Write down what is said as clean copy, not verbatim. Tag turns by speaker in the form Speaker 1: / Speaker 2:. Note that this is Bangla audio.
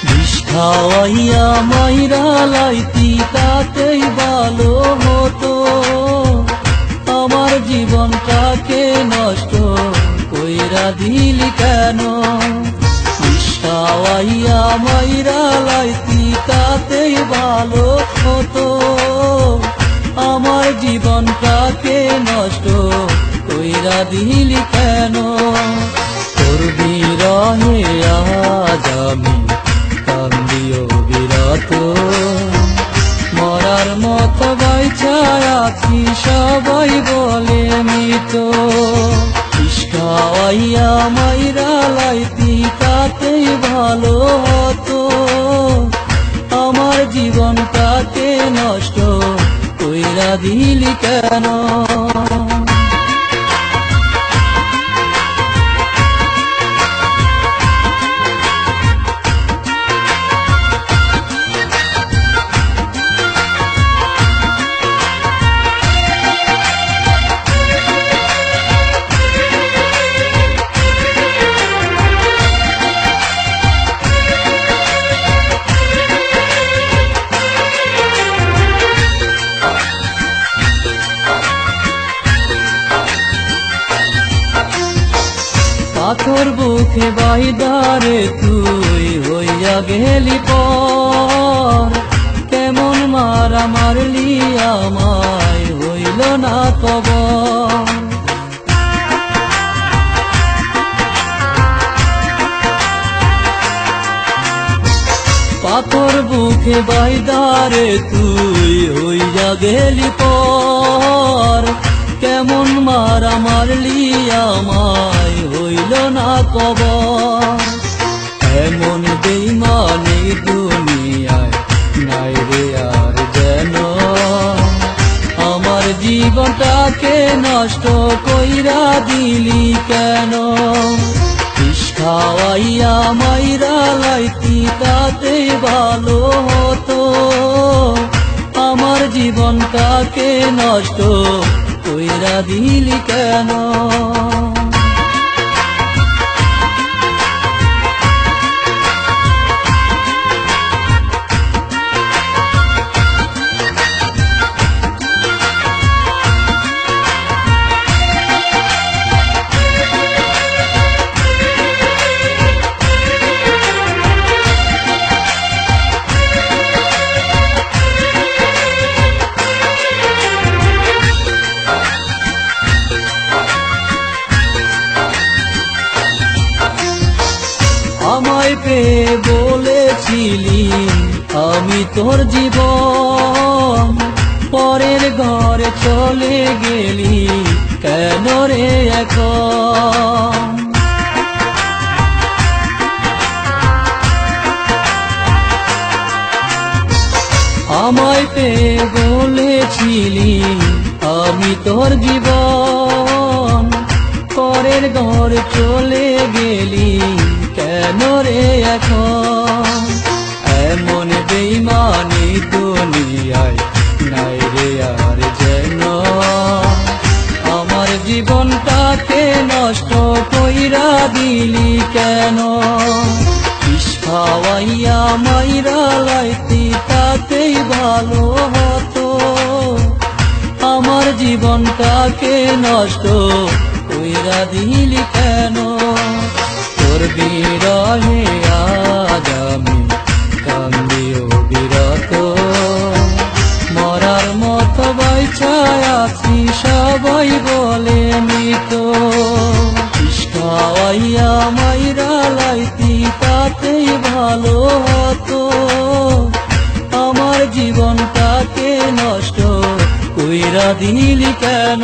Speaker 1: বিষ খাওয়াইয়া মাইরা লাইতি তাতেই ভালো হতো, আমার জীবনটাকে নষ্ট কইরা দিলি কেন? বিষ খাওয়াইয়া মাইরা লাইতি তাতেই ভালো হতো, আমার জীবনটাকে নষ্ট কইরা দিলি কেন? তোর বিরহে আজ আমি কান্দিও বিরত, মরার মতো বাইচা আছি সবাই বলে মৃত। বিষ খাওয়াইয়া মাইরা লাইতি তাতেই ভালো হতো, আমার জীবনটাকে নষ্ট কইরা দিলি কেন? পাথর বুকে বাইদারে তুই হইয়া গেলি পর, কেমন মারা মারলি আমায় হইল না কবর। পাথর বুকে বাইদারে তুই হইয়া গেলি পর, কেমন মারা মারলি আমায় হইল না কবর। এমন বেঈমানি দুনিয়ায় নাই রে আর যেন, আমার জীবনটাকে নষ্ট কইরা দিলি কেন? বিষ খাওয়াইয়া মাইরা লাইতি তাতেই ভালো হতো, আমার জীবনটাকে নষ্ট কইরা দিলি কেন? আমায় পেয়ে বলেছিলি আমি তোর জীবন, পরের ঘরে চলে গেলি কেন রে এখন? আমায় পেয়ে বলেছিলি আমি তোর জীবন, পরের ঘরে চলে গেলি কেন রে এখন? এমন বেঈমানি দুনিয়ায় নাই রে আর যেন, আমার জীবনটাকে নষ্ট কইরা দিলি কেন? বিষ খাওয়াইয়া মাইরা লাইতি তাতেই ভালো হতো, আমার জীবনটাকে নষ্ট কইরা দিলি কেন? তোর বিরহে আজ আমি কান্দিও বিরত, মরার মতো বাইচা আছি সবাই বলে মৃত। বিষ খাওয়াইয়া মাইরা লাইতি তাতেই ভালো হতো, আমার জীবনটাকে নষ্ট কইরা দিলি কেন?